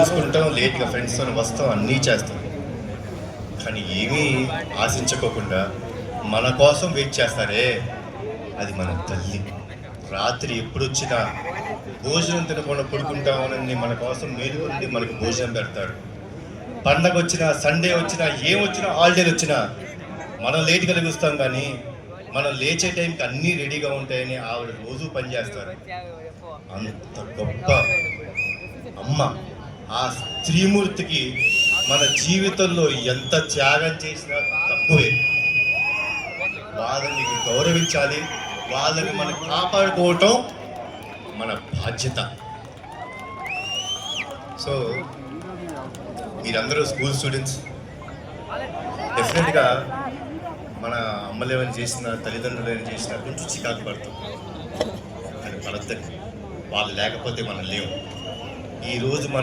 కలుసుకుంటాం, లేట్గా ఫ్రెండ్స్తో వస్తాం, అన్నీ చేస్తాం. కానీ ఏమీ ఆశించుకోకుండా మన కోసం వెయిట్ చేస్తారే, అది మన తల్లి. రాత్రి ఎప్పుడొచ్చినా భోజనం తినకుండా పడుకుంటామని మన కోసం మేలుకొండి మనకు భోజనం పెడతారు. పండగ వచ్చినా, సండే వచ్చినా, ఏమొచ్చినా, హాలిడేలు వచ్చినా మనం లేట్గా లెగుస్తాం, కానీ మనం లేచే టైంకి అన్నీ రెడీగా ఉంటాయని ఆవిడ రోజు పనిచేస్తారు. అంత గొప్ప అమ్మ. ఆ స్త్రీమూర్తికి మన జీవితంలో ఎంత త్యాగం చేసినా తక్కువే. వాళ్ళని గౌరవించాలి, వాళ్ళని మనం కాపాడుకోవటం మన బాధ్యత. సో మీరందరూ స్కూల్ స్టూడెంట్స్, డెఫినెట్గా మన అమ్మలు ఏమైనా చేసినా, తల్లిదండ్రులు ఏమైనా చేసినా కొంచెం చికాకు పడతాం, కానీ పడద్దని. వాళ్ళు లేకపోతే మనం లేవు. ఈరోజు